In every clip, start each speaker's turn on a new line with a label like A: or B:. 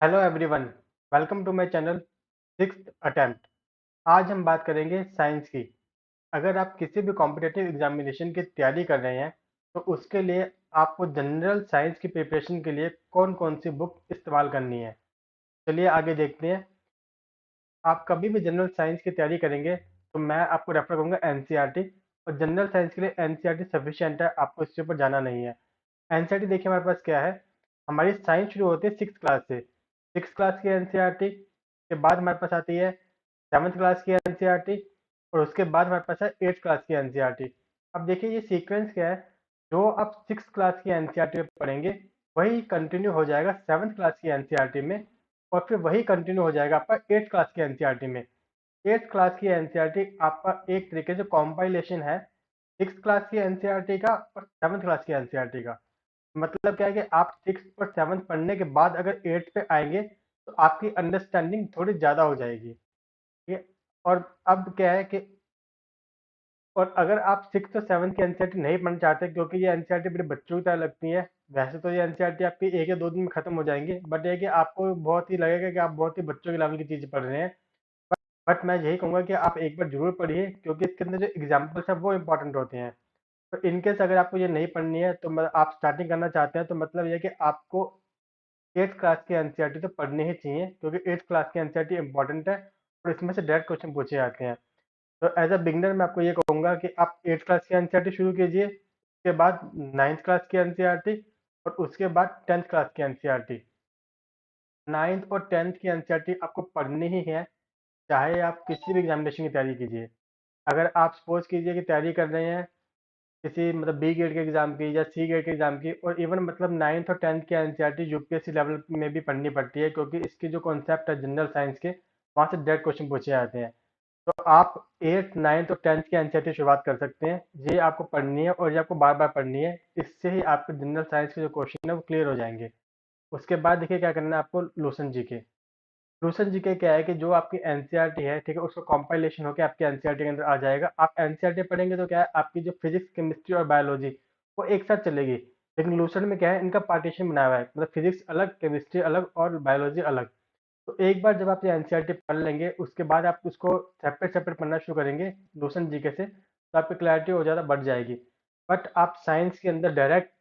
A: Hello everyone, welcome to my channel sixth attempt. आज हम बात करेंगे साइंस की। अगर आप किसी भी कॉम्पिटिटिव एग्जामिनेशन की तैयारी कर रहे हैं तो उसके लिए आपको जनरल साइंस की प्रिपरेशन के लिए कौन कौन सी बुक इस्तेमाल करनी है। चलिए आगे देखते हैं। आप कभी भी जनरल साइंस की तैयारी करेंगे तो मैं आपको रेफर करूंगा एनसीईआरटी। और जनरल साइंस के लिए एनसीईआरटी सफिशिएंट है, आपको इसके ऊपर जाना नहीं है। एनसीईआरटी देखिए हमारे पास क्या है। हमारी साइंस शुरू होती है सिक्स क्लास से। सिक्स क्लास की एनसीईआरटी के बाद हमारे पास आती है सेवन्थ क्लास की एनसीईआरटी। और उसके बाद हमारे पास है एट्थ क्लास की एनसीईआरटी। अब देखिए ये सीक्वेंस क्या है। जो आप सिक्स क्लास की एनसीईआरटी में पढ़ेंगे वही कंटिन्यू हो जाएगा सेवन्थ क्लास की एनसीईआरटी में। और फिर वही कंटिन्यू हो जाएगा आपका एट्थ क्लास की एनसीईआरटी में। एट्थ क्लास की एनसीईआरटी आपका एक तरीके से कॉम्पाइलेशन है सिक्स क्लास की एनसीईआरटी का और सेवन्थ क्लास की एनसीईआरटी का। मतलब क्या है कि आप सिक्स और सेवन्थ पढ़ने के बाद अगर एट्थ पे आएंगे तो आपकी अंडरस्टैंडिंग थोड़ी ज़्यादा हो जाएगी। ठीक है। और अब क्या है कि और अगर आप सिक्स और सेवन्थ की एनसीईआरटी नहीं पढ़ना चाहते क्योंकि ये एनसीईआरटी मेरे बच्चों की तरह लगती है। वैसे तो ये एनसीईआरटी आपकी एक या दो दिन में खत्म हो जाएंगे, बट ये है कि आपको बहुत ही लगेगा कि आप बहुत ही बच्चों के लेवल की चीज़ें पढ़ रहे हैं। बट मैं यही कहूँगा कि आप एक बार जरूर पढ़िए क्योंकि इसके अंदर जो एग्जाम्पल्स हैं वो इंपॉर्टेंट होते हैं। तो इनकेस अगर आपको ये नहीं पढ़नी है तो आप स्टार्टिंग करना चाहते हैं तो मतलब ये है कि आपको एट्थ क्लास की एनसीईआरटी तो पढ़नी ही चाहिए क्योंकि एट्थ क्लास की एनसीईआरटी इंपॉर्टेंट है और इसमें से डायरेक्ट क्वेश्चन पूछे जाते हैं। तो एज अ बिगनर मैं आपको ये कहूँगा कि आप एट्थ क्लास की एनसीईआरटी शुरू कीजिए, उसके बाद नाइन्थ क्लास की एनसीईआरटी और उसके बाद टेंथ क्लास की एनसीईआरटी। नाइन्थ और टेंथ की एनसीईआरटी आपको पढ़नी ही है, चाहे आप किसी भी एग्जामिनेशन की तैयारी कीजिए। अगर आप सपोज कीजिए कि तैयारी कर रहे हैं किसी मतलब बी ग्रेड के एग्जाम की या सी ग्रेड के एग्जाम की, और इवन मतलब नाइन्थ और टेंथ की एनसीईआरटी यूपीएससी लेवल में भी पढ़नी पड़ती है क्योंकि इसकी जो कॉन्सेप्ट है जनरल साइंस के वहाँ से डायरेक्ट क्वेश्चन पूछे जाते हैं। तो आप एट्थ नाइन्थ और टेंथ की एनसीईआरटी शुरुआत कर सकते हैं। ये आपको पढ़नी है और ये आपको बार बार पढ़नी है। इससे ही आपके जनरल साइंस के जो क्वेश्चन है वो क्लियर हो जाएंगे। उसके बाद देखिए क्या करना है आपको। Lucent GK. लूसेंट जीके क्या है कि जो आपकी एनसीईआरटी है, ठीक है, उसका कंपाइलेशन होकर आपके एनसीईआरटी के अंदर आ जाएगा। आप एनसीईआरटी पढ़ेंगे तो क्या है आपकी जो फिजिक्स केमिस्ट्री और बायोलॉजी वो एक साथ चलेगी। लेकिन लूसेंट में क्या है इनका पार्टीशन बनाया हुआ है, मतलब फिजिक्स अलग, केमिस्ट्री अलग और बायोलॉजी अलग। तो एक बार जब आप ये एनसीईआरटी पढ़ लेंगे उसके बाद आप उसको सेपरेट सेपरेट पढ़ना शुरू करेंगे लूसेंट जीके से, तो आपकी क्लैरिटी और ज़्यादा बढ़ जाएगी। बट आप साइंस के अंदर डायरेक्ट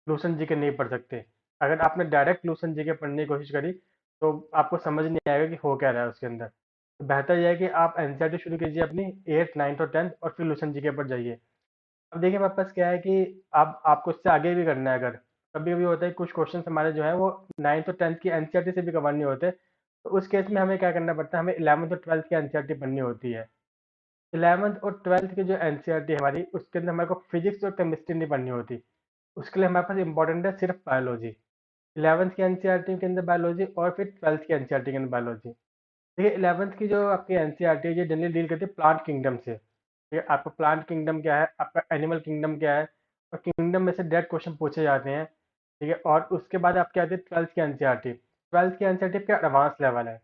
A: लूसेंट जीके नहीं पढ़ सकते। अगर आपने डायरेक्ट लूसेंट जीके पढ़ने की कोशिश करी तो आपको समझ नहीं आएगा कि हो क्या रहा है उसके अंदर। तो बेहतर यह है कि आप एनसीईआरटी शुरू कीजिए अपनी एट्थ नाइन्थ और टेंथ और फिर लूसेंट जीके पर जाइए। अब देखिए हमारे पास क्या है कि अब आपको इससे आगे भी करना है। अगर कभी कभी होता है कुछ क्वेश्चन हमारे जो है वो नाइन्थ और टेंथ की एनसीईआरटी से भी कवर नहीं होते, तो उस केस में हमें क्या करना पड़ता है, हमें इलेवंथ और ट्वेल्थ की एनसीईआरटी पढ़नी होती है। इलेवंथ और ट्वेल्थ की जो एनसीईआरटी है हमारी उसके अंदर हमारे को फिजिक्स और केमिस्ट्री नहीं पढ़नी होती। उसके लिए हमारे पास इंपॉर्टेंट है सिर्फ बायोलॉजी। इलेवंथ की एनसीईआरटी के अंदर बायोलॉजी और फिर ट्वेल्थ की एनसीईआरटी के अंदर बायोलॉजी। देखिए इलेवंथ की जो आपकी एनसीईआरटी है ये जनरली डील करती है प्लांट किंगडम से। ठीक है, आपका प्लांट किंगडम क्या है, आपका एनिमल किंगडम क्या है, और किंगडम में से डायरेक्ट क्वेश्चन पूछे जाते हैं। ठीक है, और उसके बाद आपकी आती है ट्वेल्थ की एनसीईआरटी। ट्वेल्थ की एनसीईआरटी का एडवांस लेवल है।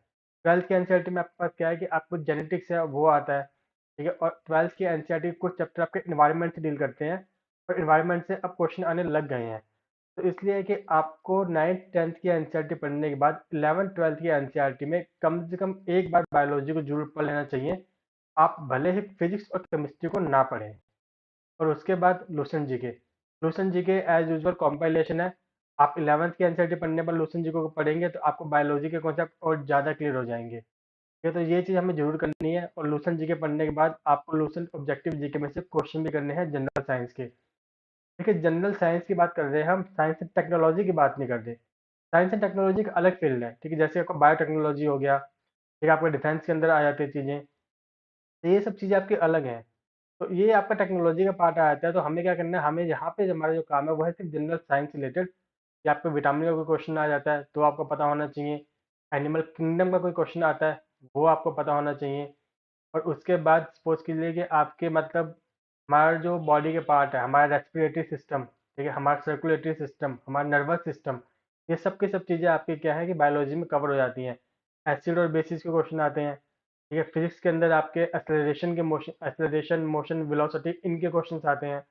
A: ट्वेल्थ की एनसीईआरटी में आपके पास क्या है कि आपको जेनेटिक्स है वो आता है। ठीक है, और ट्वेल्थ की एनसीईआरटी कुछ चैप्टर आपके इन्वायरमेंट से डील करते हैं और इन्वायरमेंट से अब क्वेश्चन आने लग गए हैं। तो इसलिए है कि आपको नाइन्थ टेंथ की एनसीईआरटी पढ़ने के बाद इलेवंथ ट्वेल्थ की एनसीईआरटी में कम से कम एक बार बायोलॉजी को जरूर पढ़ लेना चाहिए। आप भले ही फिजिक्स और केमिस्ट्री को ना पढ़ें। और उसके बाद Lucent GK. Lucent GK as usual compilation है। आप इलेवंथ की एनसीईआरटी पढ़ने पर लूसेंट जीके को पढ़ेंगे तो आपको बायोलॉजी के कॉन्सेप्ट और ज़्यादा क्लियर हो जाएंगे। ये तो ये चीज़ हमें जरूर करनी है। और लूसेंट जीके पढ़ने के बाद आपको लूसेंट ऑब्जेक्टिव जीके में से क्वेश्चन भी करने हैं जनरल साइंस के। देखिए जनरल साइंस की बात कर रहे हैं हम, साइंस एंड टेक्नोलॉजी की बात नहीं कर रहे। साइंस एंड टेक्नोलॉजी एक अलग फील्ड है। ठीक है, जैसे आपका बायोटेक्नोलॉजी हो गया, ठीक है, आपका डिफेंस के अंदर आ जाती है चीज़ें। तो ये सब चीज़ें आपकी अलग हैं। तो ये आपका टेक्नोलॉजी का पार्ट आ जाता है। तो हमें क्या करना है, हमें यहाँ पे हमारा जो काम है वो है सिर्फ जनरल साइंस रिलेटेड। या आपको विटामिन का कोई क्वेश्चन आ जाता है तो आपको पता होना चाहिए। एनिमल किंगडम का कोई क्वेश्चन आता है वो आपको पता होना चाहिए। और उसके बाद सपोज कीजिए कि आपके मतलब हमारा जो बॉडी के पार्ट है, हमारा रेस्पिरेटरी सिस्टम, ठीक है, हमारा सर्कुलेटरी सिस्टम, हमारा नर्वस सिस्टम, ये सब की सब चीज़ें आपकी क्या है कि बायोलॉजी में कवर हो जाती हैं। एसिड और बेसिस के क्वेश्चन आते हैं। ठीक है, फिजिक्स के अंदर आपके एक्सेलरेशन मोशन वेलोसिटी इनके क्वेश्चन आते हैं।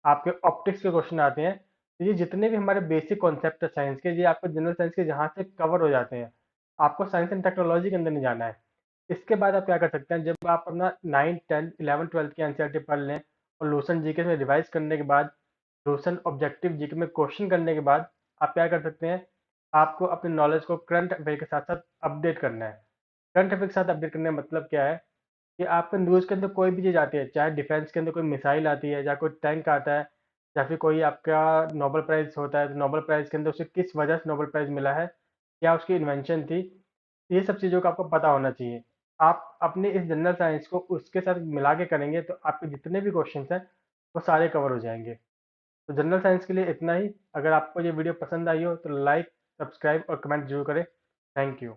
A: आपके ऑप्टिक्स के क्वेश्चन आते हैं। तो ये जितने भी हमारे बेसिक कॉन्सेप्ट है साइंस के, ये आपको जनरल साइंस के जहाँ से कवर हो जाते हैं। आपको साइंस एंड टेक्नोलॉजी के अंदर नहीं जाना है। इसके बाद आप क्या कर सकते हैं, जब आप अपना 9, 10, 11, 12 की एनसीईआरटी पढ़ लें और लूसेंट जीके में रिवाइज करने के बाद, लूसेंट ऑब्जेक्टिव जीके में क्वेश्चन करने के बाद, आप क्या कर सकते हैं, आपको अपने नॉलेज को करंट अफेयर के साथ साथ अपडेट करना है। करंट अफेयर के साथ अपडेट करने का मतलब क्या है कि आपके न्यूज़ के अंदर कोई भी चीज़ आती है, चाहे डिफेंस के अंदर कोई मिसाइल आती है या कोई टैंक आता है या फिर कोई आपका नोबेल प्राइज़ होता है, तो नोबेल प्राइज़ के अंदर उसे किस वजह से नोबेल प्राइज़ मिला है, क्या उसकी इन्वेंशन थी, ये सब चीज़ों का आपको पता होना चाहिए। आप अपने इस जनरल साइंस को उसके साथ मिला के करेंगे तो आपके जितने भी क्वेश्चंस हैं वो सारे कवर हो जाएंगे। तो जनरल साइंस के लिए इतना ही। अगर आपको ये वीडियो पसंद आई हो तो लाइक, सब्सक्राइब और कमेंट जरूर करें। Thank you.